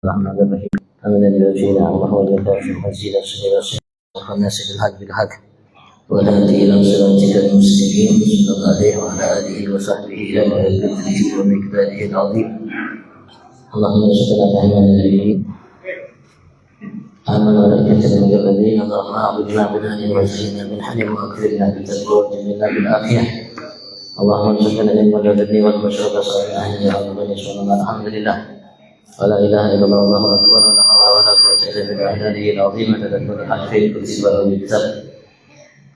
الرحمن الرحيم الحمد لله فينا وهو الكافي المزيد الصغير الصغير الناس بالحق بالحق والهدي الى صراطك المستقيم صلى الله عليه وعلى اله وصحبه الى قدره ومقداره العظيم اللهم ارزقنا فهم النبيين آمن وملائكة المقربين اللهم أعبدنا بنعم وزينا بالحلم وأكرمنا بالتقوى وجملنا بالعافية اللهم ارزقنا علما لدني والبشر صالحا يا رب العالمين الحمد لله ولا إله إلا الله والله أكبر ولا حول ولا قوة إلا بالله العلي العظيم تذكر حرف الكتب والكتاب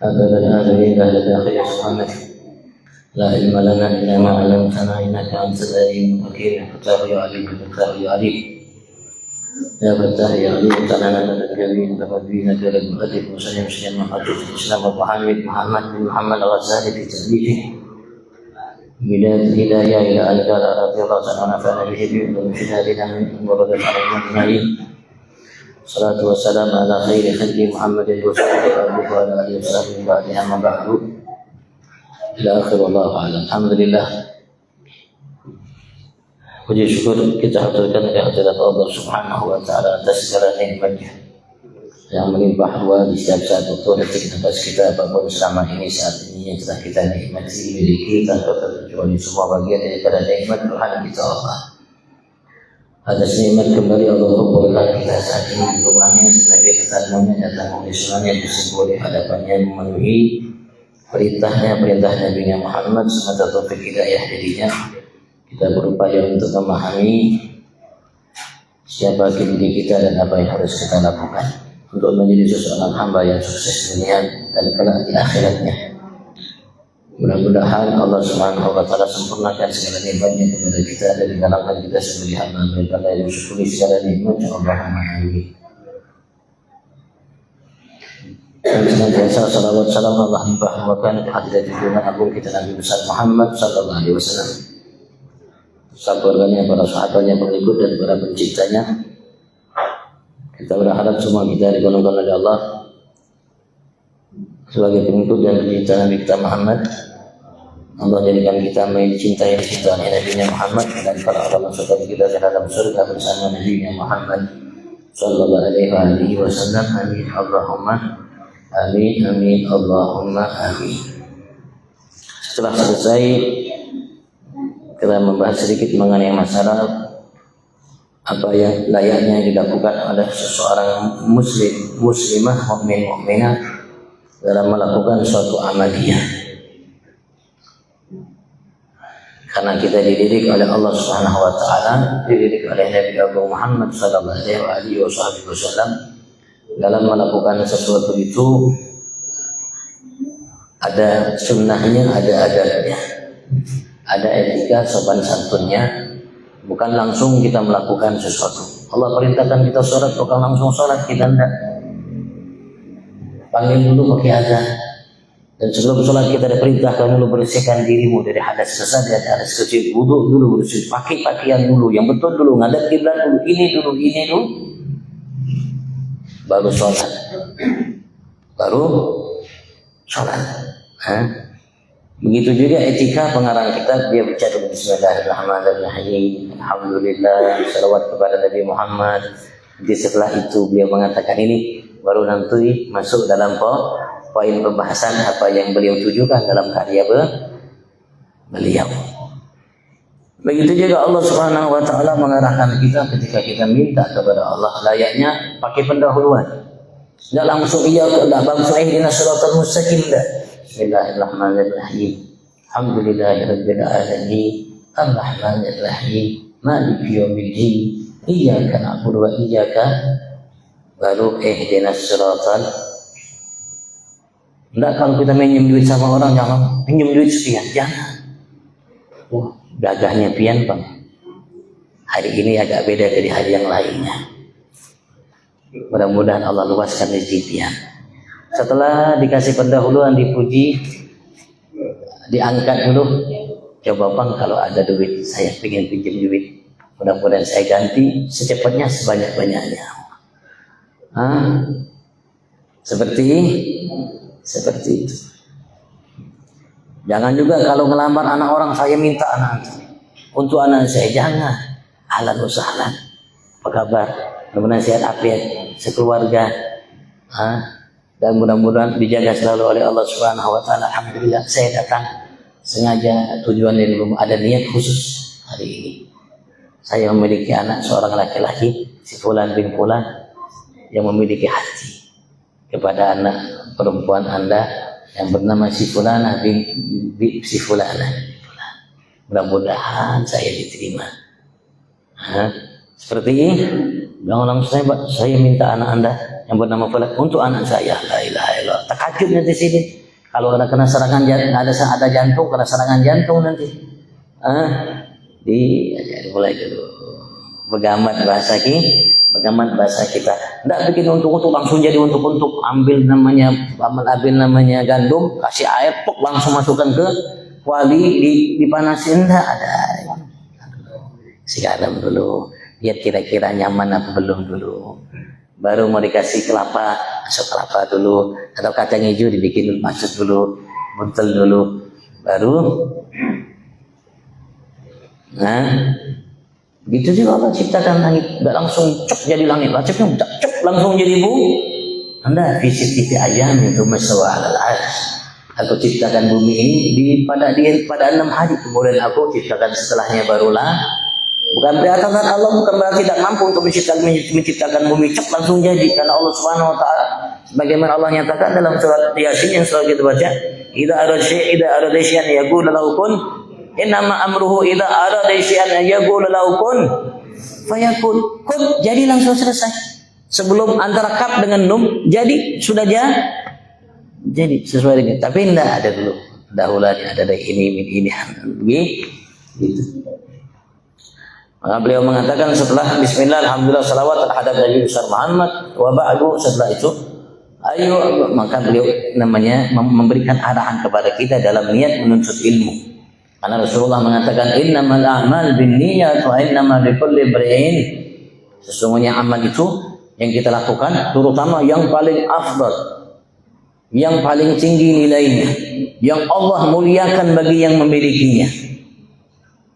أبدا الآمين أهل الآخرة سبحانك لا علم لنا إلا ما علمتنا إنك أنت العليم الحكيم يا فتاح يا عليم يا فتاح يا عليم يا فتاح يا عليم تعالى لنا الجميع تفضيلك للمؤلف وسلم سلم محدث الإسلام محمد بن محمد الغزالي في تأليفه بداية الهداية إلى أن قال رضي الله تعالى عنه نفعنا به بمشهادنا من ورد علينا أجمعين الصلاة والسلام على خير خلق محمد وصحبه وعلى آله وصحبه بعد أما بعد إلى آخر والله أعلم. Alhamdulillah, puji syukur kita haturkan kehadirat Allah Subhanahu wa taala atas segala nikmatnya yang melimpah ruah di setiap saat waktu detik atas kita apapun selama ini saat ini yang telah kita nikmati miliki tanpa terkecuali semua bagian daripada nikmat Tuhan kita Allah. Atas nikmat kembali Allah kumpulkan kita saat ini di rumahnya sebagai tetamunya datang mengislamnya berkumpul di hadapannya memenuhi perintah Nabi Muhammad semoga taufik hidayah dirinya. Kita berupaya untuk memahami siapa diri kita dan apa yang harus kita lakukan untuk menjadi seseorang hamba yang sukses dunia dan kelak di akhiratnya. Mudah-mudahan Allah Subhanahu wa taala sempurnakan segala nikmatnya kepada kita dan mengalahkan kita sebagai hamba daripada yang syukuri segala nikmat. Allahumma amin. Dan senantiasa salawat salam Allah limpahkan kehadirat junjungan agung kita Nabi besar Muhammad sallallahu alaihi wasallam. Sahabatnya, para sahabatnya, pengikut dan para penciptanya. Kita berharap semua kita digolongkan oleh Allah sebagai pengikut dan pencipta Nabi kita Muhammad. Allah jadikan kita mencintai cinta Nabi Muhammad dan para Allah masukkan kita ke dalam surga bersama Nabi Muhammad sallallahu alaihi wasallam. Amin Allahumma amin amin Allahumma amin. Setelah selesai kita membahas sedikit mengenai masalah apa yang layaknya dilakukan oleh seseorang muslimah mukminah dalam melakukan suatu amaliyah. Karena kita dididik oleh Allah Subhanahu wa taala, dididik oleh Nabi Agung Muhammad sallallahu alaihi wasallam dalam melakukan sesuatu itu ada sunnahnya, ada adabnya, ada etika sopan santunnya. Bukan langsung kita melakukan sesuatu. Allah perintahkan kita sholat, bukan langsung sholat, kita tidak. Panggil dulu pakai azan. Dan sebelum sholat kita diperintahkan dulu bersihkan dirimu dari hadas besar dan hadas kecil. Wudhu dulu bersih, pakai pakaian dulu, yang betul dulu, ngadap kiblat dulu, ini dulu, baru sholat. Baru sholat. Begitu juga etika pengarang kitab, dia baca Bismillahirrahmanirrahim, Alhamdulillah, salawat kepada Nabi Muhammad. Jadi setelah itu beliau mengatakan ini, baru nanti masuk dalam poin pembahasan apa yang beliau tujukan dalam karya beliau. Begitu juga Allah Subhanahu wa taala mengarahkan kita ketika kita minta kepada Allah layaknya pakai pendahuluan. Tidak langsung langsung ihdinas siratal mustaqim dah. Bismillahirrahmanirrahim. Alhamdulillahirabbil alamin. Arrahmanirrahim. Maliki yaumiddin. Iyyaka na'budu wa iyyaka baru ihdinas siratal. Enggak, kalau kita minjem duit sama orang jangan pinjam duit sekian, jangan. Wah, dagahnya pian bang. Hari ini agak beda dari hari yang lainnya. Mudah-mudahan Allah luaskan rezeki pian. Setelah dikasih pendahuluan, dipuji, diangkat dulu. Coba bang, kalau ada duit, saya ingin pinjam duit. Mudah-mudahan saya ganti secepatnya sebanyak-banyaknya. Seperti itu. Jangan juga kalau ngelamar anak orang, saya minta anak untuk anak saya, jangan. Ahlan wa sahlan. Apa kabar? Mudah-mudahan sehat afiat sekeluarga. Dan mudah-mudahan dijaga selalu oleh Allah Subhanahu wa taala. Alhamdulillah saya datang sengaja, tujuan dari rumah ada niat khusus hari ini. Saya memiliki anak seorang laki-laki, si Fulan bin Fulan, yang memiliki hati kepada anak perempuan Anda yang bernama si Fulana bin si Fulana. Mudah-mudahan saya diterima. Seperti ini, langsung saya minta anak Anda yang bernama Fulan untuk anak saya. La ilaha illallah. Takjub nanti sini. Kalau ada kena serangan jantung, ada jantung, kena serangan jantung nanti. Mulai dulu. Begamat bahasa kita. Tidak bikin untuk langsung jadi untuk ambil namanya gandum, kasih air, pok langsung masukkan ke kuali dipanasin. Tidak ada. Sekarang dulu. Lihat kira-kira nyaman apa belum dulu. Baru mau dikasih kelapa, masuk kelapa dulu. Atau kacang hijau dibikin masuk dulu, buntel dulu. Baru. Begitu juga Allah ciptakan langit. Tidak langsung cek jadi langit. Cek langsung jadi bumi. Anda visit TV aja itu masalah al-arsh. Aku ciptakan bumi ini pada 6 hari. Kemudian aku ciptakan setelahnya barulah. Bukan berarti Allah bukan berarti tidak mampu untuk menciptakan bumi cek langsung jadi, karena Allah Subhanahu wa taala sebagaimana Allah nyatakan dalam surat Yasin yang selalu kita baca, idza arada syai'an yaqulu lahu kun, innama amruhu idza arada syai'an yaqulu lahu kun fayakun. Kun jadi langsung selesai. Sebelum antara kaf dengan nun jadi sudah jadi sesuai dengan, tapi tidak ada dulu dahulunya ada ini gitu. Maka beliau mengatakan setelah bismillah alhamdulillah salawat terhadap Nabi besar Muhammad wa ba'du, setelah itu maka beliau memberikan arahan kepada kita dalam niat menuntut ilmu. Karena Rasulullah mengatakan innamal a'mal binniyat wa innamal likulli imri'in. Sesungguhnya amal itu yang kita lakukan terutama yang paling afdal, yang paling tinggi nilainya, yang Allah muliakan bagi yang memilikinya.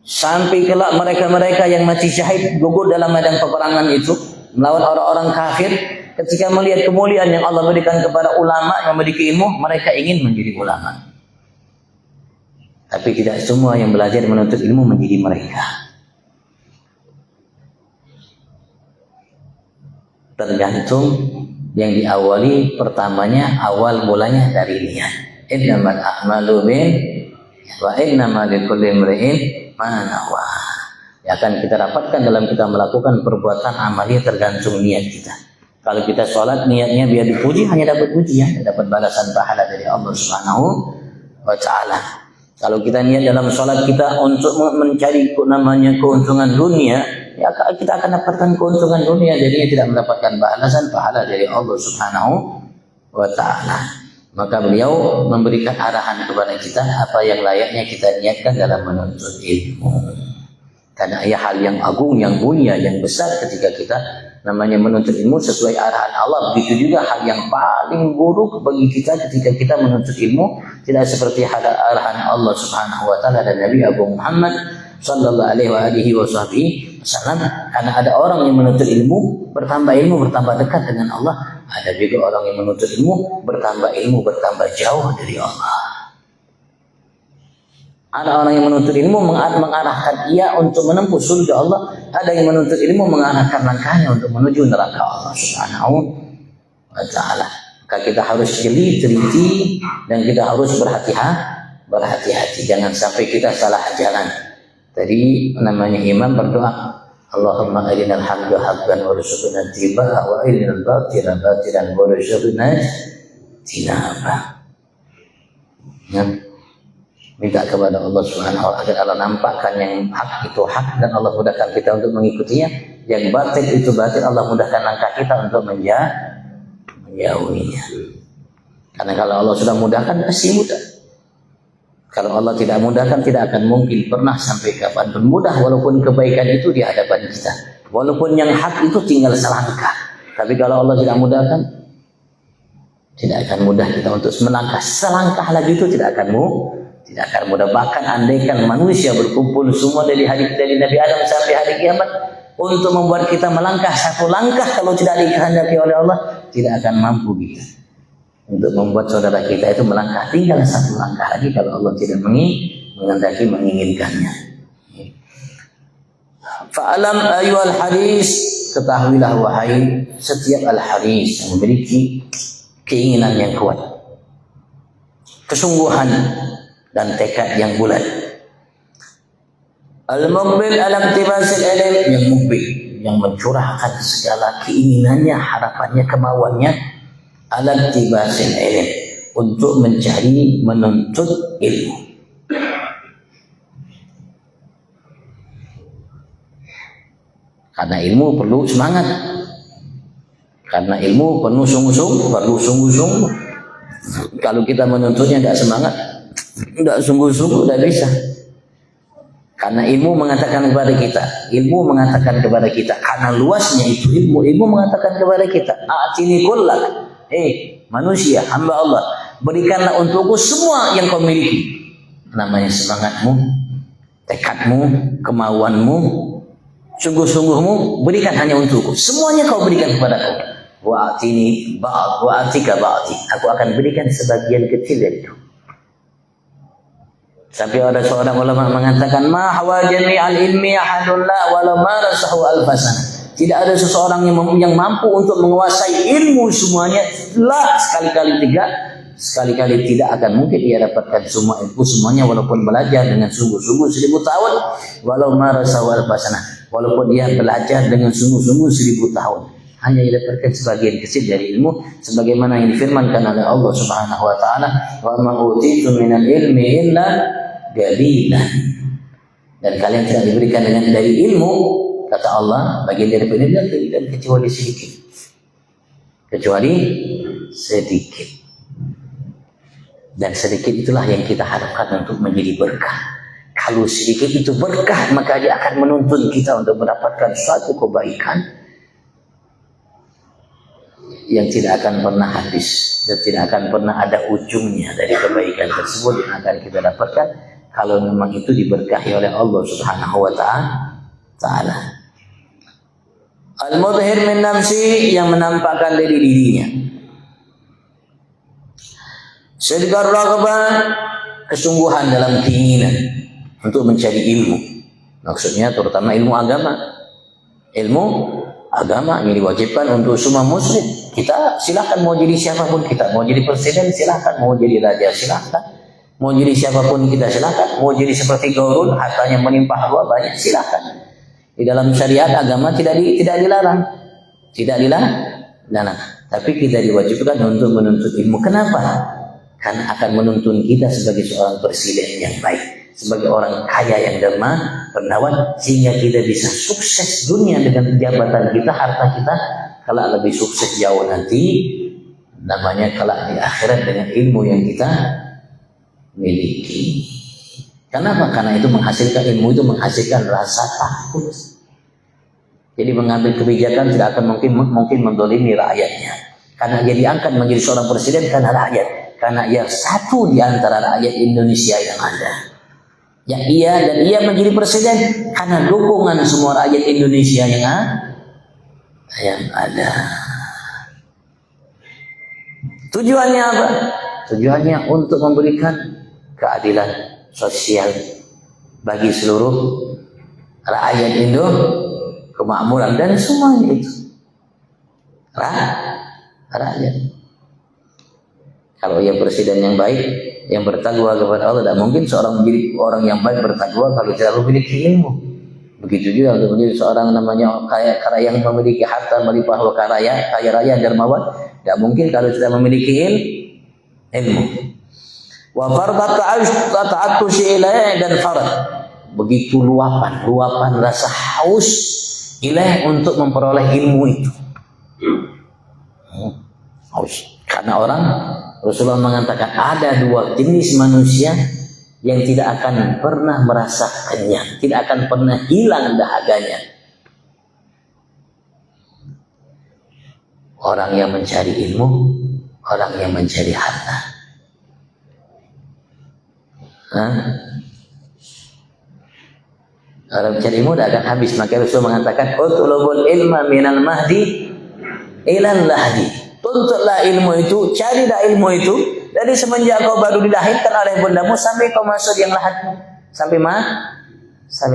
Sampai kelak mereka-mereka yang mati syahid gugur dalam medan peperangan itu melawan orang-orang kafir, ketika melihat kemuliaan yang Allah berikan kepada ulama yang memiliki ilmu, mereka ingin menjadi ulama. Tapi tidak semua yang belajar menuntut ilmu menjadi mereka. Tergantung yang diawali pertamanya, awal mulanya dari niat. Innamal a'malu bin wa innamal likulli imri'in ma nawa. Yang akan kita dapatkan dalam kita melakukan perbuatan amaliyah tergantung niat kita. Kalau kita sholat niatnya biar dipuji, hanya dapat pujian, dapat balasan pahala dari Allah Subhanahu wa taala. Kalau kita niat dalam sholat kita untuk mencari keuntungan dunia, ya kita akan dapatkan keuntungan dunia, jadinya tidak mendapatkan balasan pahala dari Allah Subhanahu wa taala. Maka beliau memberikan arahan kepada kita apa yang layaknya kita niatkan dalam menuntut ilmu. Karena ia hal yang agung, yang mulia, yang besar ketika kita menuntut ilmu sesuai arahan Allah. Begitu juga hal yang paling buruk bagi kita ketika kita menuntut ilmu tidak seperti arahan Allah Subhanahu wa taala dan Nabi Abu Muhammad sallallahu alaihi wasallam. Karena ada orang yang menuntut ilmu bertambah dekat dengan Allah. Ada juga orang yang menuntut ilmu bertambah jauh dari Allah. Ada orang yang menuntut ilmu mengarahkan ia untuk menempuh surga Allah. Ada yang menuntut ilmu mengarahkan langkahnya untuk menuju neraka Allah Subhanahu wa taala. Maka kita harus jeli, teliti, dan kita harus berhati-hati. Jangan sampai kita salah jalan. Tadi namanya imam berdoa, Allahumma arinal haqqa haqqan warzuqna ittiba'ah wa arinal batila batilan warzuqna tinabah. Minta kepada Allah Subhanahu wa taala agar Allah nampakkan yang hak itu hak dan Allah mudahkan kita untuk mengikutinya. Yang batil itu batil, Allah mudahkan langkah kita untuk menjauhinya. Karena kalau Allah sudah mudahkan pasti mudah. Kalau Allah tidak mudahkan tidak akan mungkin pernah sampai kapanpun mudah, walaupun kebaikan itu di hadapan kita. Walaupun yang hak itu tinggal selangkah. Tapi kalau Allah tidak mudahkan, tidak akan mudah kita untuk melangkah selangkah lagi, itu tidak akan mudah. Bahkan andaikan manusia berkumpul semua dari Nabi Adam sampai hari kiamat, untuk membuat kita melangkah satu langkah kalau tidak dikehendaki oleh Allah, tidak akan mampu kita untuk membuat saudara kita itu melangkah tinggal satu langkah lagi kalau Allah tidak menghendaki menginginkannya. Fa'alam ayyuhal haris, ketahuilah wahai setiap al-haris yang memiliki keinginan yang kuat, kesungguhan dan tekad yang bulat. Al-muqbil alam tibasil ilm, yang mukbil, yang mencurahkan segala keinginannya, harapannya, kemauannya alam tibasil ilm, untuk mencari, menuntut ilmu. Karena ilmu perlu semangat. Karena ilmu perlu sungguh-sungguh. Kalau kita menuntutnya tidak semangat, tidak sungguh-sungguh, tidak bisa. Karena ilmu mengatakan kepada kita, karena luasnya itu ilmu mengatakan kepada kita, a'tini kullak, manusia, hamba Allah, berikanlah untukku semua yang kau miliki. Namanya semangatmu, tekadmu, kemauanmu, sungguh-sungguhmu, berikan hanya untukku. Semuanya kau berikan kepadaku. Wa'atini ba'd, wa'atika ba'di. Aku akan berikan sebagian kecil dari itu. Sampai ada seorang ulama mengatakan, ma hawa jami'al ilmi ahadun la walau marasahu alfasan. Tidak ada seseorang yang mampu untuk menguasai ilmu semuanya. La, sekali-kali tidak akan mungkin dia dapatkan semua ilmu semuanya, walaupun belajar dengan sungguh-sungguh 1000 tahun. Walau marasahu alfasan, walaupun dia belajar dengan sungguh-sungguh 1000 tahun, hanya didapatkan sebagian kecil dari ilmu, sebagaimana yang difirmankan oleh Allah Subhanahu wa taala, wa ma utitu minal ilmi illa qalilan. Dan kalian tidak diberikan dari ilmu, kata Allah, bagian dari ilmu dan kecuali sedikit. Dan sedikit itulah yang kita harapkan untuk menjadi berkah. Kalau sedikit itu berkah, maka dia akan menuntun kita untuk mendapatkan suatu kebaikan yang tidak akan pernah habis dan tidak akan pernah ada ujungnya dari kebaikan tersebut yang akan kita dapatkan kalau memang itu diberkahi oleh Allah Subhanahu wa taala. Al-mudhhir min nafsi, yang menampakkan dari dirinya. Sidqar raghbah, kesungguhan dalam keinginan untuk mencari ilmu. Maksudnya terutama ilmu agama. Ilmu agama yang diwajibkan untuk semua muslim. Kita silakan mau jadi siapapun kita, mau jadi presiden silakan, mau jadi raja silakan, mau jadi siapapun kita silakan, mau jadi seperti Qarun hartanya melimpah ruah banyak silakan. Di dalam syariat agama tidak dilarang, tapi kita diwajibkan untuk menuntut ilmu. Kenapa? Karena akan menuntun kita sebagai seorang presiden yang baik, sebagai orang kaya yang dermawan, sehingga kita bisa sukses dunia dengan jabatan kita, harta kita, kalau lebih sukses jauh nanti namanya kalau di akhirat dengan ilmu yang kita miliki. Kenapa? Karena itu ilmu itu menghasilkan rasa takut. Jadi mengambil kebijakan tidak akan mungkin mendolimi rakyatnya. Karena dia diangkat menjadi seorang presiden karena rakyat. Karena ia satu di antara rakyat Indonesia yang ada. Ia menjadi presiden karena dukungan semua rakyat Indonesia yang ada. Tujuannya apa? Tujuannya untuk memberikan keadilan sosial bagi seluruh rakyat Indo, kemakmuran dan semuanya itu rakyat. Kalau ia presiden yang baik, yang bertakwa kepada Allah, tidak mungkin seorang menjadi orang yang baik bertakwa kalau tidak memiliki ilmu. Begitu juga untuk menjadi seorang namanya kaya yang memiliki harta melimpah ruah, kaya raya dermawan, tidak mungkin kalau tidak memiliki ilmu. Wa fardat ta'attusi ilaih, dan farad, begitu luapan rasa haus ilaih untuk memperoleh ilmu itu. Haus. Karena Rasulullah mengatakan ada 2 jenis manusia yang tidak akan pernah merasa kenyang, tidak akan pernah hilang dahaganya. Orang yang mencari ilmu, orang yang mencari harta. Orang cari ilmu tidak akan habis. Maka Rasul mengatakan, utlubul ilma minal mahdi ilal lahdi. Tuntutlah ilmu itu, carilah ilmu itu dari semenjak kau baru dilahirkan oleh bundamu sampai kau masuk yang lahatmu. Sampai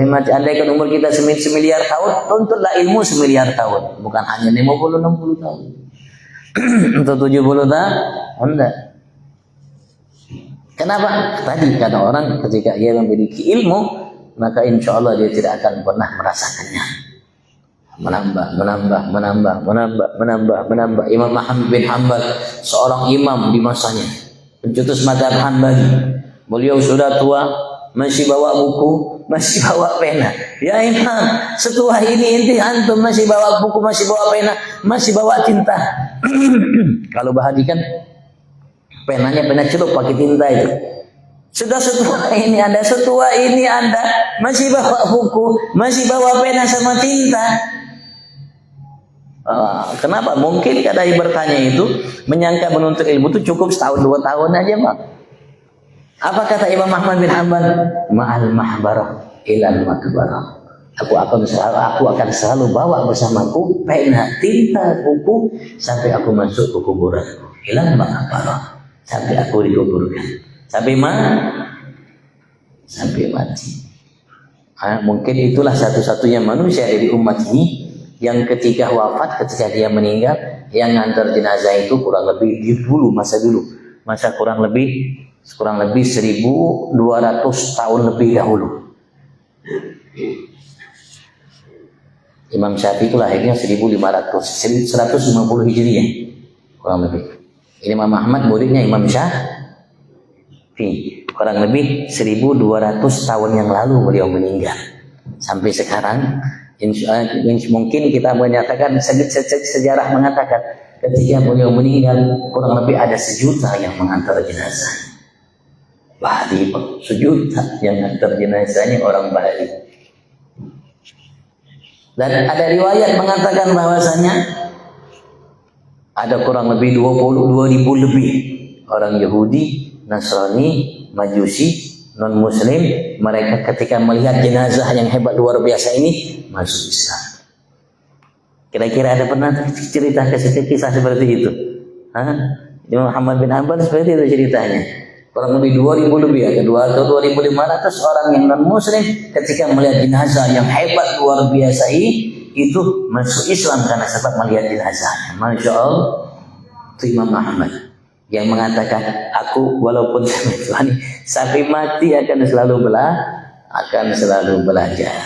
mati. Andaikan umur kita semiliar tahun, tuntutlah ilmu semiliar tahun. Bukan hanya 50-60 tahun. Untuk 70 tahun, enggak. Kenapa? Tadi karena orang ketika ia memiliki ilmu, maka insya Allah dia tidak akan pernah merasakannya. Menambah. Imam Ahmad bin Hanbal, seorang imam di masanya, pencetus mazhab Hanbali. Beliau sudah tua, masih bawa buku, masih bawa pena. Ya Imam, setua ini inti antum masih bawa buku, masih bawa pena, masih bawa tinta. Kalau Bahadi kan penanya pena celup pakai tinta itu. Sudah setua ini Anda masih bawa buku, masih bawa pena sama tinta. Kenapa? Mungkin kada bertanya itu menyangka menuntut ilmu itu cukup setahun 2 tahun aja, Pak. Apa kata Imam Ahmad bin Hanbal? Ma'al mahbarah ilal makbarah. Aku akan selalu bawa bersamaku pena, tinta, buku sampai aku masuk ke kuburan. Ilal makbarah. Sampai aku dikuburkan. Sampai mati. Mungkin itulah satu-satunya manusia dari umat ini yang ketika wafat, ketika dia meninggal, yang ngantar jenazah itu kurang lebih masa kurang lebih 1200 tahun lebih dahulu. Imam Syafi'i itu lahirnya 150 Hijriah kurang lebih. Ini Imam Ahmad muridnya Imam Syafi'i. Kurang lebih 1200 tahun yang lalu beliau meninggal. Sampai sekarang mungkin kita menyatakan sejarah mengatakan ketika beliau meninggal kurang lebih ada 1 juta yang mengantar jenazah. Bahdi 1 juta yang mengantar jenazahnya orang Bahdi. Dan ada riwayat mengatakan bahwasanya ada kurang lebih 22.000 lebih orang Yahudi, Nasrani, Majusi, non-Muslim, mereka ketika melihat jenazah yang hebat luar biasa ini masuk Islam. Kira-kira ada pernah cerita kisah seperti itu? Imam Muhammad bin Hanbal seperti itu ceritanya. Kurang lebih 2.000 lebih, ada 2 atau 2.500 orang yang non-Muslim ketika melihat jenazah yang hebat luar biasa ini, itu masuk Islam karena sebab melihat jenazahnya. Masya Allah, itu Imam Muhammad yang mengatakan, aku walaupun sampai mati akan selalu belajar.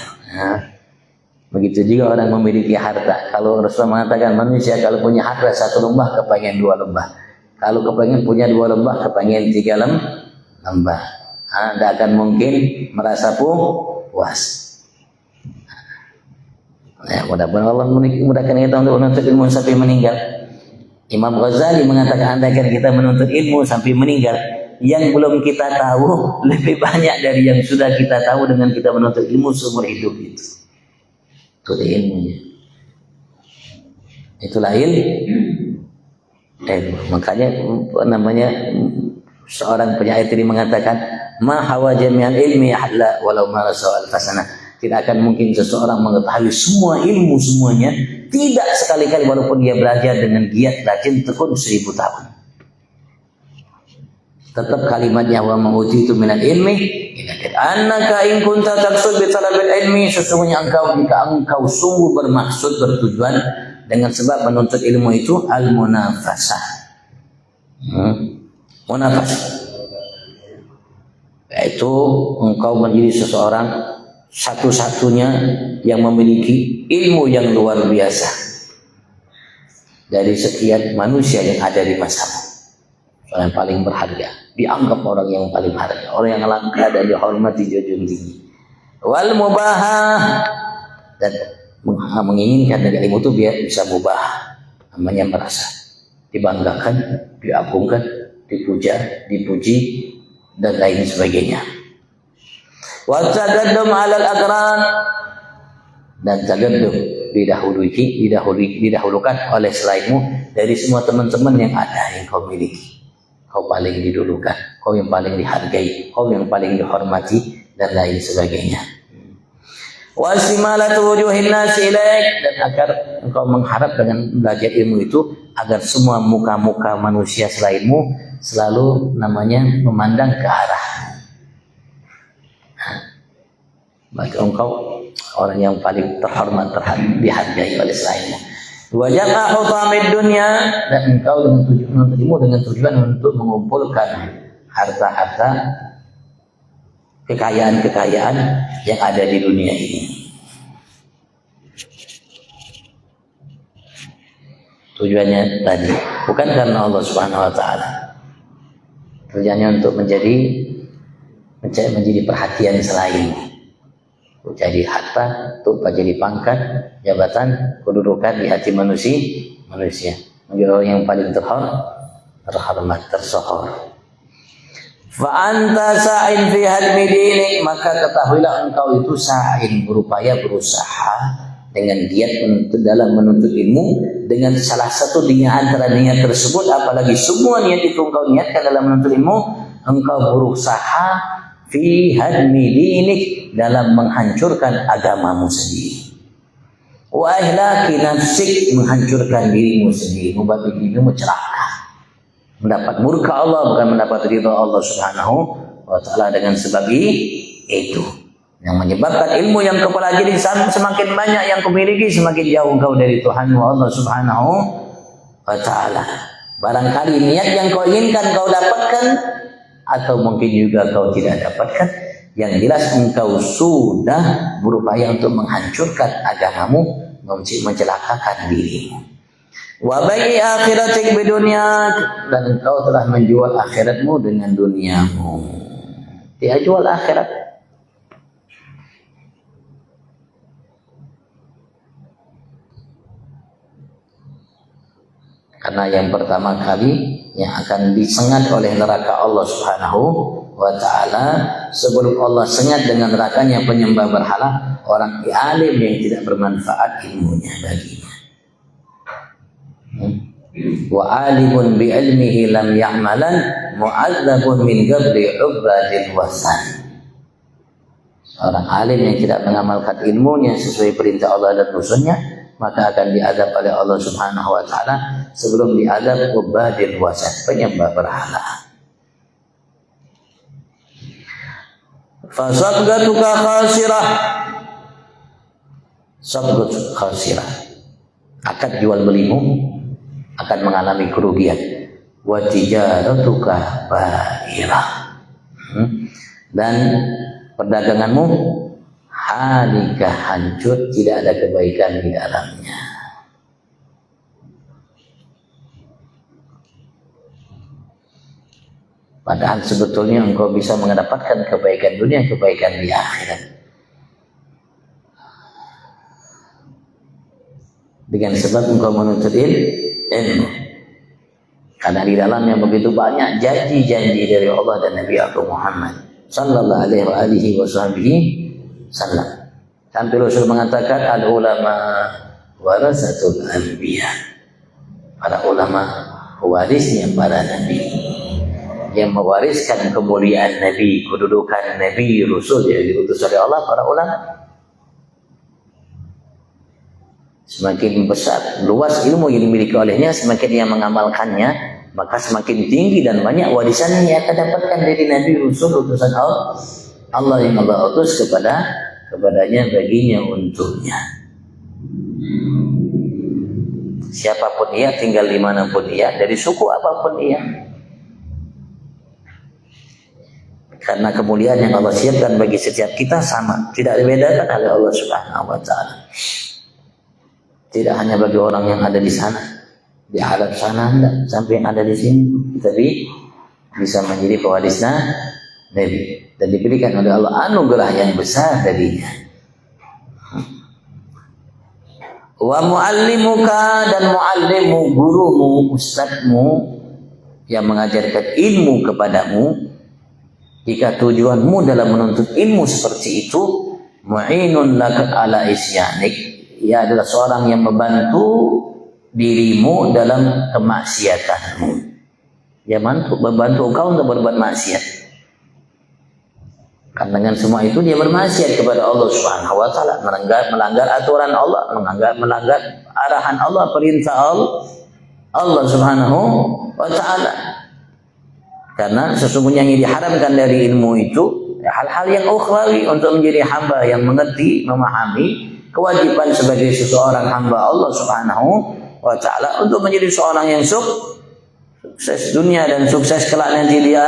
Begitu juga orang memiliki harta. Kalau Rasulullah mengatakan manusia kalau punya harta 1 lembah kepengen 2 lembah. Kalau kepengen punya 2 lembah kepengen 3 lembah. Tidak akan mungkin merasa puas. Mudah-mudahan Allah mudahkan kita untuk menuntut ilmu sampai meninggal. Imam Ghazali mengatakan andaikan kita menuntut ilmu sampai meninggal, yang belum kita tahu lebih banyak dari yang sudah kita tahu dengan kita menuntut ilmu seumur hidup itu. Itu ilmunya. Itulah ilmu. Makanya namanya seorang penyair ini mengatakan, ma hawa jami'al ilmi ahla walau ma rasa'al fasanah. Tidak akan mungkin seseorang mengetahui semua ilmu semuanya, tidak sekali-kali walaupun dia belajar dengan giat rajin tekun 1000 tahun. Tetap kalimatnya wa ma'utitu minal ilmi annaka in kunta taqsud bi talabil ilmi, sesungguhnya jika engkau sungguh bermaksud bertujuan dengan sebab menuntut ilmu itu al-munafasah. Munafasah yaitu engkau menjadi seseorang satu-satunya yang memiliki ilmu yang luar biasa dari sekian manusia yang ada di masalah. Orang yang paling berharga, dianggap orang yang paling berharga, orang yang langka dan dihormati junjung tinggi. Wal mubahah, dan menginginkan dari ilmu itu biar bisa mubah, namanya merasa dibanggakan, diagungkan, dipuja, dipuji dan lain sebagainya. Wa taqaddum 'alal aqran, dan taqaddum didahulukan oleh selainmu dari semua teman-teman yang ada yang kau miliki. Kau paling didulukan, kau yang paling dihargai, kau yang paling dihormati dan lain sebagainya. wa simalatu wujuhin nas ilaik, dan agar engkau mengharap dengan belajar ilmu itu agar semua muka-muka manusia selainmu selalu namanya memandang ke arah. Maka engkau orang yang paling terhormat, dihargai oleh selainmu. Wa jama'a hutamid dunya, dan engkau dengan tujuan untuk mengumpulkan harta-harta, kekayaan-kekayaan yang ada di dunia ini. Tujuannya tadi bukan karena Allah Subhanahu wa taala. Tujuannya untuk menjadi perhatian selain. Jadi harta, untuk jadi pangkat, jabatan, kedudukan di hati manusia. Menjadi orang yang paling terhormat, tersohor. Fa anta sa'in fi hadmi dinik, maka ketahuilah engkau itu sa'in, berupaya, berusaha dengan giat dalam menuntut ilmu, dengan salah satu antara niat tersebut, apalagi semua niat itu engkau niatkan dalam menuntut ilmu, engkau berusaha fi hadmi dinik, dalam menghancurkan agamamu sendiri. Wa ihlaki nafsik, menghancurkan dirimu sendiri, membuat dirimu celaka, mendapat murka Allah, bukan mendapat ridha Allah Subhanahu wa taala. Dengan sebab itu yang menyebabkan ilmu yang kau pelajari semakin banyak yang kau miliki, semakin jauh kau dari Tuhanmu Allah Subhanahu wa taala. Barangkali niat yang kau inginkan kau dapatkan, atau mungkin juga kau tidak dapatkan. Yang jelas engkau sudah berupaya untuk menghancurkan agamamu, mencelakakan dirimu. Wa bai'i akhiratik bidunya, dan engkau telah menjual akhiratmu dengan duniamu. Dia jual akhirat. Karena yang pertama kali yang akan disengat oleh neraka Allah Subhanahu wa ta'ala, sebelum Allah sengat dengan nerakanya penyembah berhala, orang alim yang tidak bermanfaat ilmunya baginya. Wa alimun bi ilmihi lam ya'malan mu'adzabun min qabli ubadil wasan. Orang alim yang tidak mengamalkan ilmunya sesuai perintah Allah dan Rasulnya, maka akan diadab oleh Allah Subhanahu wa ta'ala sebelum diadab ubadil wasan, penyembah berhala. Fasabgatuka khasirah, sabgut khasirah, akad jual belimu akan mengalami kerugian. Wa tijaratuka bairah, dan perdaganganmu halikah hancur, tidak ada kebaikan di dalamnya. Padahal sebetulnya engkau bisa mendapatkan kebaikan dunia, kebaikan di akhirat. Dengan sebab engkau menuntut ilmu. Karena di dalamnya begitu banyak janji-janji dari Allah dan Nabi Muhammad sallallahu alaihi wasallam. Sampai Rasul mengatakan al-ulama warasatul anbiya. Para ulama warisnya para nabi. Yang mewariskan kemuliaan Nabi, kedudukan Nabi, Rasul yang diutus oleh Allah, para ulama. Semakin besar, luas ilmu yang dimiliki olehnya, semakin dia mengamalkannya, maka semakin tinggi dan banyak warisan yang akan dapatkan dari Nabi, Rasul, utusan Allah yang Allah utus kepadanya, baginya, untuknya. Siapapun ia, tinggal dimanapun ia, dari suku apapun ia. Karena kemuliaan yang Allah siapkan bagi setiap kita sama, tidak dibedakan oleh Allah Subhanahu wa taala. Tidak hanya bagi orang yang ada di sana, di Arab sana, enggak, sampai yang ada di sini, tapi bisa menjadi pewaris Nabi dan diberikan oleh Allah anugerah yang besar darinya. Wa muallimuka, dan muallimu, gurumu, ustadzmu yang mengajarkan ilmu kepadamu. Jika tujuanmu dalam menuntut ilmu seperti itu, mu'inun laka ala isyanik, ia adalah seorang yang membantu dirimu dalam kemaksiatanmu. Dia membantu engkau untuk berbuat maksiat. Kan dengan semua itu dia bermaksiat kepada Allah Subhanahu wa taala, melanggar aturan Allah, melanggar arahan Allah, perintah Allah Subhanahu wa taala. Karena sesungguhnya yang diharamkan dari ilmu itu hal-hal yang ukhrawi untuk menjadi hamba yang mengerti, memahami kewajiban sebagai seseorang hamba Allah Subhanahu wa taala untuk menjadi seorang yang sukses dunia dan sukses kelak nanti dia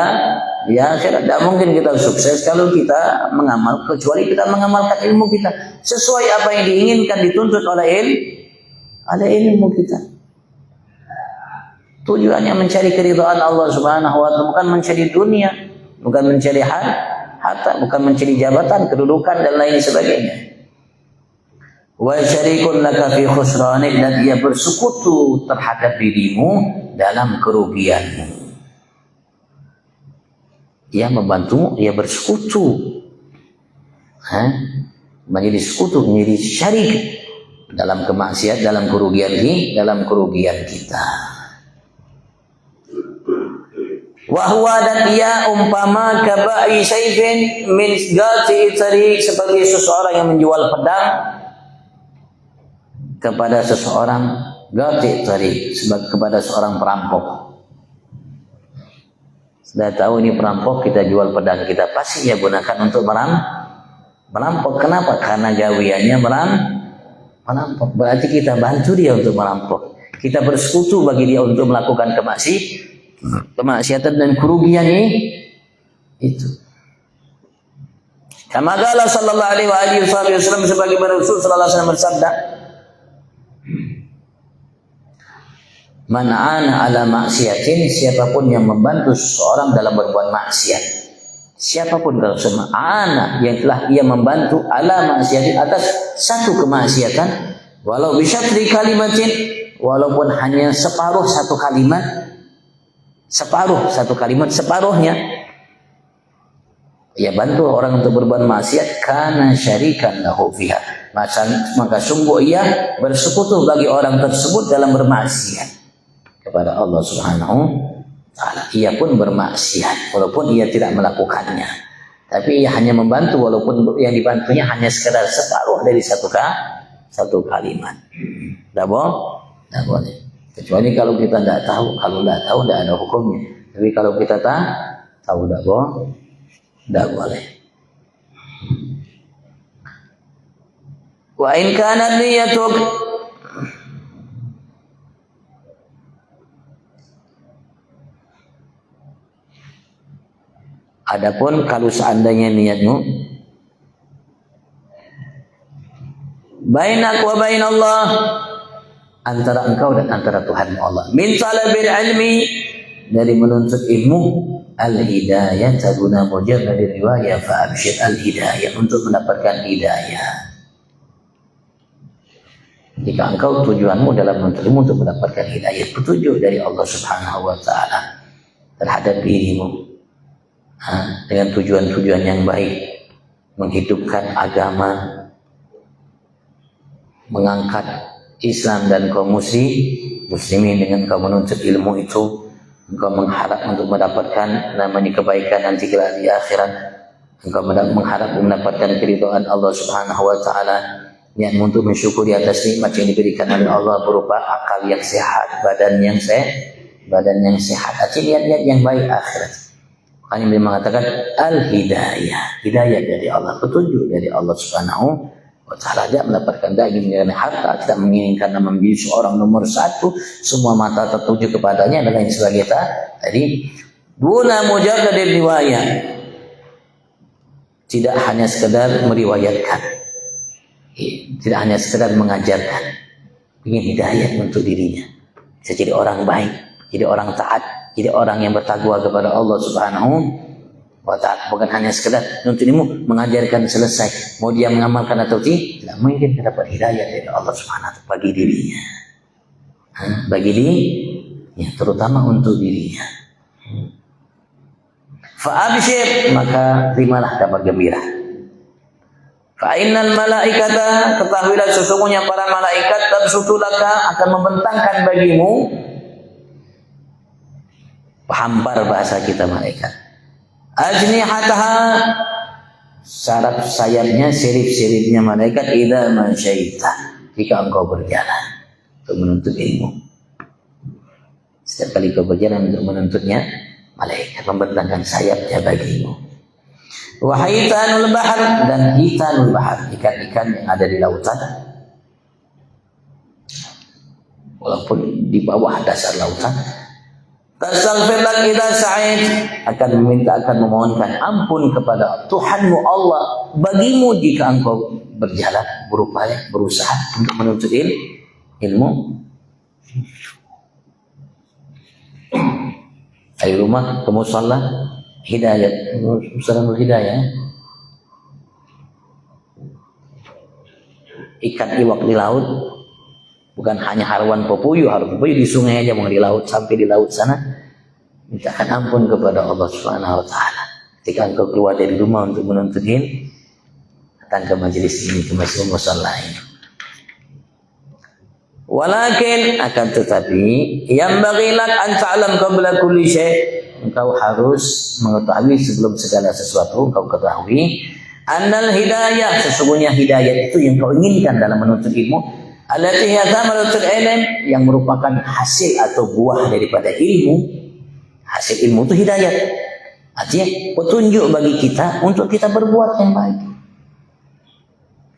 di akhirat. Tidak mungkin kita sukses kalau kita mengamal, kecuali kita mengamalkan ilmu kita sesuai apa yang diinginkan, dituntut oleh ilmu kita. Tujuannya mencari keridhaan Allah Subhanahu wa taala, bukan mencari dunia, bukan mencari harta, bukan mencari jabatan, kedudukan dan lain sebagainya. Wa syarikun laka fi khusranik, dan ia bersekutu terhadap dirimu dalam kerugianmu. Ia membantumu, ia bersekutu, menjadi sekutu, menjadi syarik dalam kemaksiatan, dalam kerugian kita. Wahwa, dan ia umpama kabai saifin min gati itari, sebagai seseorang yang menjual pedang kepada seseorang gati itari, kepada seorang perampok. Sudah tahu ini perampok, kita jual pedang kita, pasti ia gunakan untuk merampok. Kenapa? Karena gawiannya merampok. Berarti kita bantu dia untuk merampok. Kita bersekutu bagi dia untuk melakukan kemaksiatan dan kerugian itu. Kama qala sallallahu alaihi wasallam, sebagaimana Rasul sallallahu alaihi wasallam bersabda, man ana ala maksiatin, siapapun yang membantu seseorang dalam berbuat maksiat, siapapun kalau semua ana yang telah ia membantu ala maksiatin, atas satu kemaksiatan, walau bisyatri kalimatin, walaupun hanya separuh satu kalimat, separuhnya ia bantu orang untuk berbuat maksiat, kana syarikan lahu fiha, maka sungguh ia bersekutu bagi orang tersebut dalam bermaksiat kepada Allah Subhanahu wa taala. Ia pun bermaksiat walaupun ia tidak melakukannya, tapi ia hanya membantu walaupun yang dibantunya hanya sekedar separuh dari satu kalimat. Tidak boleh. Kecuali kalau kita tidak tahu. Kalau tidak tahu tidak ada hukumnya. Tapi kalau kita tahu tidak boleh. Wa in kana niyatuk, adapun kalau seandainya niatmu bainak wa bainallah, antara engkau dan antara Tuhan Allah, min talabil ilmi, dari menuntut ilmu, al-hidayah taguna mujarrad riwayah fa absyir, al-hidayah, untuk mendapatkan hidayah. Jika engkau tujuanmu dalam menuntut ilmu untuk mendapatkan hidayah, petunjuk dari Allah Subhanahu wa taala terhadap dirimu, dengan tujuan-tujuan yang baik, menghidupkan agama, mengangkat Islam dan kaum muslimin, dengan kau menuntut ilmu itu, engkau mengharap untuk mendapatkan namanya kebaikan nanti kelak di akhirat, engkau mengharap mendapatkan keridhaan Allah Subhanahu wa taala, yang untuk mensyukuri atas nikmat yang diberikan oleh Allah berupa akal yang sehat, badan yang sehat, arti niat-niat yang baik akhirat. Hanya dia mengatakan al-hidayah, hidayah dari Allah, petunjuk dari Allah Subhanahu wa taala. Dia mendapatkan daging dengan harta, tidak menginginkan menjadi seorang nomor satu, semua mata tertuju kepadanya dan lain sebagainya. Tadi duna mujarrad riwayah, tidak hanya sekedar meriwayatkan, tidak hanya sekedar mengajarkan, ingin hidayah untuk dirinya, bisa jadi orang baik, jadi orang taat, jadi orang yang bertakwa kepada Allah Subhanahu wa ta'ala. Bukan hanya sekedar nuntut ilmu, mengajarkan selesai, mau dia mengamalkan atau tidak, mungkin dapat hidayah dari Allah Subhanahu wa ta'ala bagi dirinya, bagi dirinya, terutama untuk dirinya. Fa'absyir, maka terimalah kabar gembira. Fa'innal malaikata, ketahuilah sesungguhnya para malaikat tabsutulaka, akan membentangkan bagimu, hampar bahasa kita malaikat, ajnihataha, syarat sayapnya, sirip-siripnya malaikat idza masyaita, jika engkau berjalan untuk menuntut ilmu. Setiap kali kau berjalan untuk menuntutnya, malaikat membentangkan sayapnya bagimu. Wa hitanul bahr, dan hitanul bahr, ikan-ikan yang ada di lautan, walaupun di bawah dasar lautan, tastaghfir lak idza sa'id, akan meminta, akan memohonkan ampun kepada Tuhanmu Allah bagimu jika engkau berjalan, berupaya, berusaha untuk menuntut ilmu. Dari rumah ke musalla, hidayat, musallamul hidayah. Ikan iwak di laut, bukan hanya harwan popuyuh di sungai aja, mau di laut, sampai di laut sana, mintakan ampun kepada Allah Subhanahu wa taala. Ketika engkau keluar dari rumah untuk menuntut ilmu, datang ke majelis ini, ke masjid musalla ini. Walakin, akan tetapi, yang bagilah an ta'lam qabla kulli syai', engkau harus mengetahui sebelum segala sesuatu, engkau ketahui annal hidayah, sesungguhnya hidayah itu yang kau inginkan dalam menuntut ilmu, allati hiya thamaratul ilm, yang merupakan hasil atau buah daripada ilmu. Hasil ilmu itu hidayah, artinya petunjuk bagi kita untuk kita berbuat yang baik.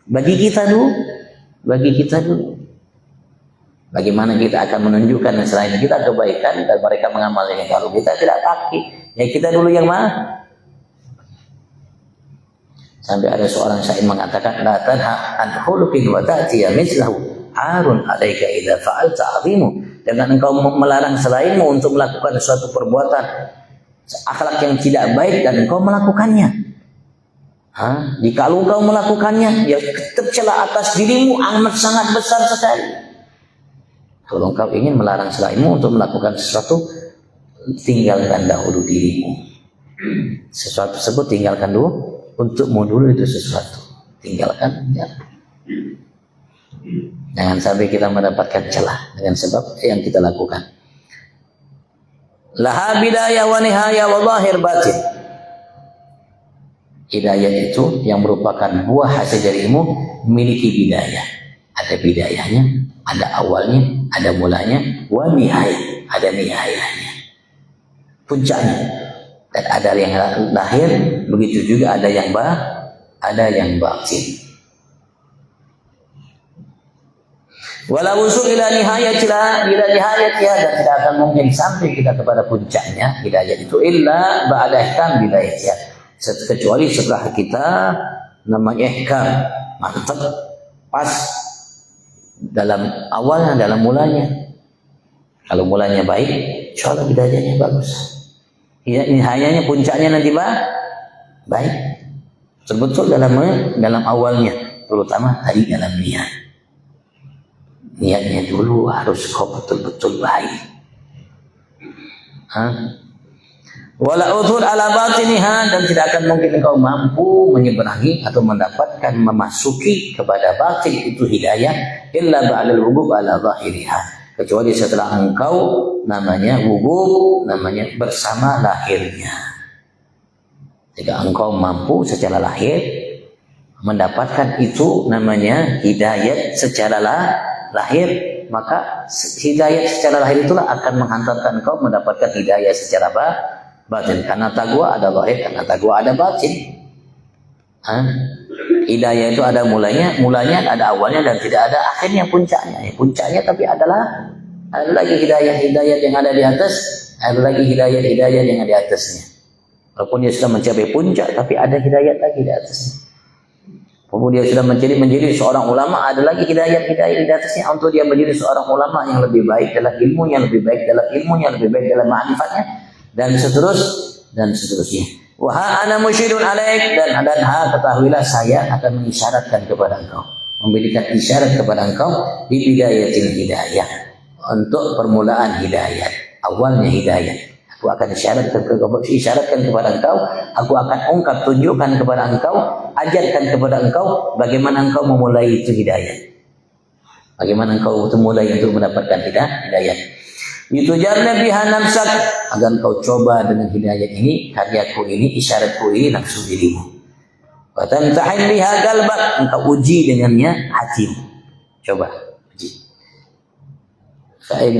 Bagi kita dulu. Bagaimana kita akan menunjukkan selain kita kebaikan dan mereka mengamalkannya. Kalau kita tidak pakai, ya kita dulu yang mana? Sampai ada seorang syair mengatakan, la tanha an khuluqin wa ta'tiya mislahu arun 'alaika idza fa'alta 'azimu. Jangan engkau melarang selainmu untuk melakukan suatu perbuatan akhlak yang tidak baik dan engkau melakukannya. Jika engkau melakukannya, ya tercela atas dirimu amat sangat besar sekali. Kalau engkau ingin melarang selainmu untuk melakukan sesuatu, tinggalkan dahulu dirimu. Sesuatu tersebut tinggalkan dulu, untukmu dulu itu sesuatu. Tinggalkan, ya. Jangan sampai kita mendapatkan celah dengan sebab yang kita lakukan. Laha bidayah wa nihayah wa zahir batin. Hidayah itu yang merupakan buah hasil dari ilmu, memiliki bidayah. Ada bidayahnya, ada awalnya, ada mulanya, wa nihayah, ada nihayahnya, puncaknya. Dan ada yang lahir, begitu juga ada yang batin. Walau usul ila nihayatiha, dan tidak akan mungkin sampai kita kepada puncaknya hidayah itu illa ba'da ihkam bidayatiha, kecuali setelah kita namanya ihkam, mantap, pas dalam awalnya, dalam mulanya. Kalau mulanya baik, insyaallah hidayahnya bagus. Ya, nihayahnya, puncaknya nanti baik. Betul dalam awalnya, terutama tadi dalam niat. Niatnya dulu harus kau betul-betul baik. Wala uthur ala batiniha, dan tidak akan mungkin engkau mampu menyeberangi atau mendapatkan, memasuki kepada batin itu hidayah illa ba'dal wugub ala zahiriha, kecuali setelah engkau namanya wugub, namanya bersama lahirnya. Jika engkau mampu secara lahir mendapatkan itu namanya hidayah secara lahir, maka hidayah secara lahir itulah akan menghantarkan engkau mendapatkan hidayah secara batin. Karena takwa ada zahir, karena takwa ada batin. Hidayah itu ada mulanya ada awalnya dan tidak ada akhirnya, puncaknya. Puncaknya tapi ada lagi hidayah yang ada di atas, ada lagi hidayah yang ada di atasnya. Walaupun dia sudah mencapai puncak, tapi ada hidayah lagi di atasnya. Walaupun dia sudah menjadi seorang ulama, ada lagi hidayah di atasnya untuk dia menjadi seorang ulama yang lebih baik dalam ilmunya, lebih baik dalam ma'rifatnya, dan seterusnya. Wa ana musyirun alaik, dan ketahuilah saya akan mengisyaratkan kepada engkau, memberikan isyarat kepada engkau di bidayatil hidayah, untuk permulaan hidayah, awalnya hidayah. Aku akan isyaratkan kepada engkau, aku akan tunjukkan kepada engkau, ajarkan kepada engkau bagaimana engkau memulai itu hidayah, bagaimana engkau mulai untuk mendapatkan hidayah. Itu jarna biha nafsak, agar kau coba dengan hidayah ini, karyaku ini, isyaratku ini, nafsu dirimu. Wa tamtahin biha qalbak, engkau uji dengannya hatimu. Coba uji. Fa in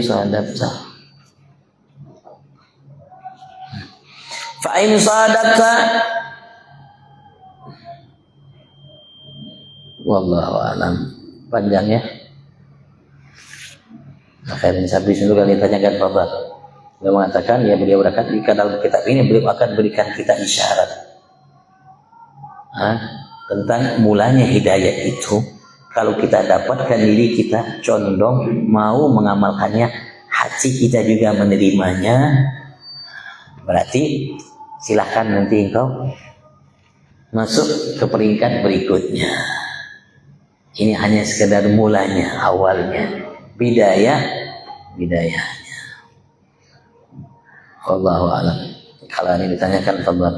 sadaqta wallahu alam. Panjang ya. Akhirnya habis itu kali tanyakan Bapak. Beliau mengatakan, ya beliau berkata, jika dalam kitab ini beliau akan berikan kita isyarat tentang mulanya hidayah itu. Kalau kita dapatkan diri kita condong mau mengamalkannya, hati kita juga menerimanya, berarti silahkan nanti engkau masuk ke peringkat berikutnya. Ini hanya sekedar mulanya, awalnya, bidayahnya. Wallahu a'lam. Kalau ini ditanyakan fadhal.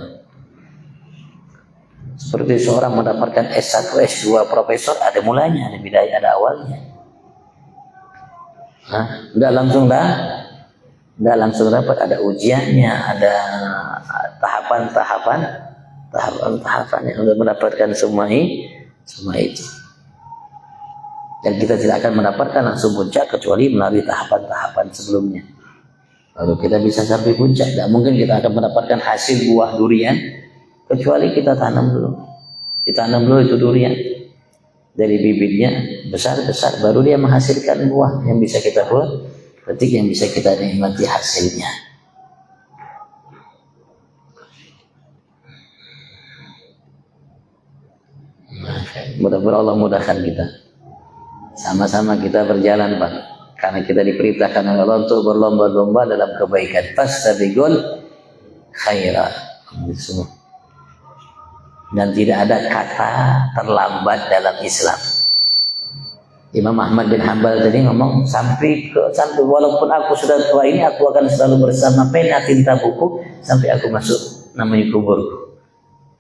Seperti seorang mendapatkan S1, S2, profesor, ada mulanya, ada bidayah, ada awalnya. Enggak langsung dapat, ada ujiannya, ada tahapan yang untuk mendapatkan semua itu. Dan kita tidak akan mendapatkan langsung puncak kecuali melalui tahapan-tahapan sebelumnya. Lalu kita bisa sampai puncak, tidak mungkin kita akan mendapatkan hasil buah durian kecuali kita tanam dulu. Ditanam dulu itu durian dari bibitnya besar-besar, baru dia menghasilkan buah yang bisa kita petik, yang bisa kita nikmati hasilnya. Mudah-mudahan Allah mudahkan kita. Sama-sama kita berjalan, Pak. Karena kita diperintahkan oleh Allah untuk berlomba-lomba dalam kebaikan. Fastabiqul khairat. Dan tidak ada kata terlambat dalam Islam. Imam Ahmad bin Hanbal tadi ngomong, sampai walaupun aku sudah tua ini, aku akan selalu bersama pena tinta buku sampai aku masuk namanya kuburku.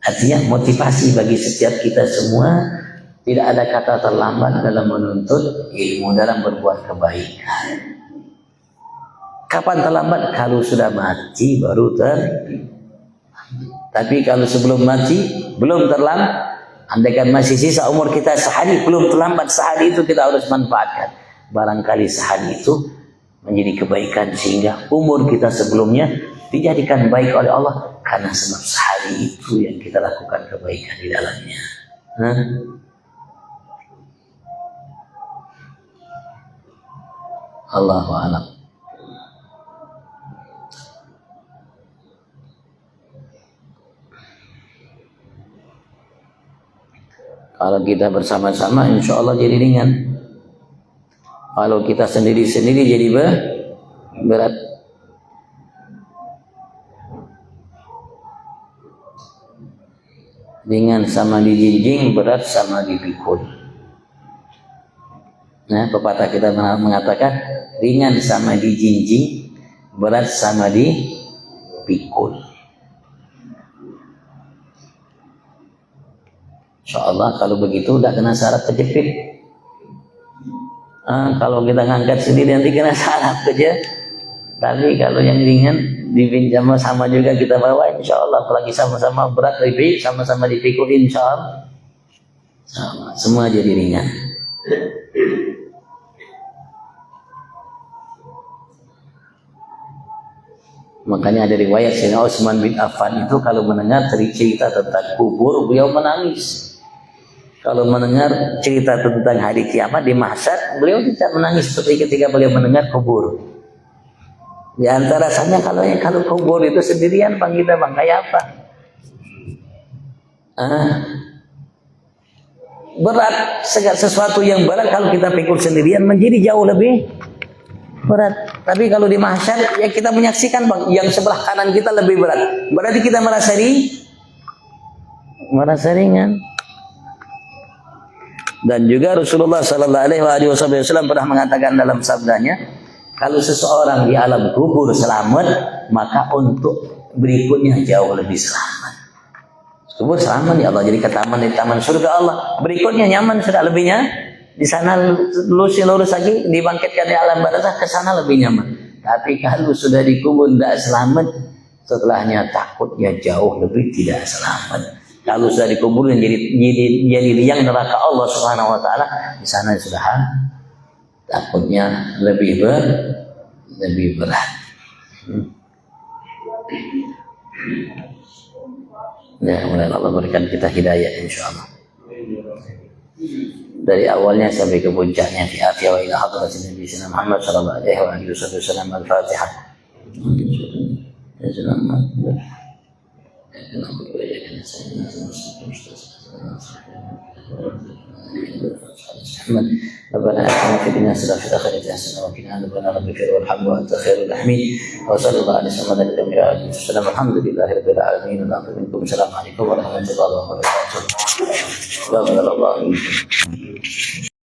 Artinya motivasi bagi setiap kita semua, tidak ada kata terlambat dalam menuntut ilmu, dalam berbuat kebaikan. Kapan terlambat? Kalau sudah mati baru Tapi kalau sebelum mati belum terlambat. Andaikan masih sisa umur kita sehari, belum terlambat. Sehari itu kita harus manfaatkan. Barangkali sehari itu menjadi kebaikan sehingga umur kita sebelumnya dijadikan baik oleh Allah karena sebab sehari itu yang kita lakukan kebaikan di dalamnya. Allahu a'lam. Kalau kita bersama-sama, insya Allah jadi ringan. Kalau kita sendiri-sendiri jadi berat. Ringan sama dijinjing, berat sama dipikul. Nah, pepatah kita mengatakan ringan sama dijinjing, berat sama dipikul. InsyaAllah kalau begitu udah kena syarat kejepit. Kalau kita ngangkat sendiri nanti kena syarat kejepit. Tapi kalau yang ringan dipinjam sama juga kita bawa, InsyaAllah. Apalagi sama-sama berat, sama-sama dipikul, InsyaAllah sama, semua jadi ringan. Makanya ada riwayat Sayyidina Utsman bin Affan itu kalau mendengar cerita tentang kubur, beliau menangis. Kalau mendengar cerita tentang hari kiamat di mahsyar, beliau tidak menangis seperti ketika beliau mendengar kubur. Di antara rasanya kalau kubur itu sendirian, Bang, kita Bang kayak apa? Berat, segala sesuatu yang berat kalau kita pikul sendirian menjadi jauh lebih berat. Tapi kalau di mahsyar ya kita menyaksikan, Bang, yang sebelah kanan kita lebih berat. Berarti kita merasa ringan. Dan juga Rasulullah sallallahu alaihi wasallam pernah mengatakan dalam sabdanya, kalau seseorang di alam kubur selamat, maka untuk berikutnya jauh lebih selamat. Kubur selamat ya Allah, jadi ke taman di taman surga Allah. Berikutnya nyaman sudah lebihnya. Di sana lurus lagi dibangkitkan di alam barzakh, ke sana lebih nyaman. Tapi kalau sudah dikubur tidak selamat, setelahnya takutnya jauh lebih tidak selamat. Kalau sudah dikubur dan jadi liang neraka Allah Subhanahu wa taala, di sana sudah takutnya lebih berat. Ya, mudah Allah berikan kita hidayah insyaallah. Dari awalnya sampai ke puncaknya fi afiya wa ila hadratin Nabi Muhammad sallallahu alaihi wasallam. Al-Fatihah. ربنا آتنا في الدنيا حسنة وفي الآخرة حسنة وقنا عذاب النار رب اغفر وارحم وأنت خير الراحمين وصلى الله على سيدنا محمد وعلى آله وسلم الحمد لله رب العالمين والعافية منكم السلام عليكم ورحمة الله وبركاته.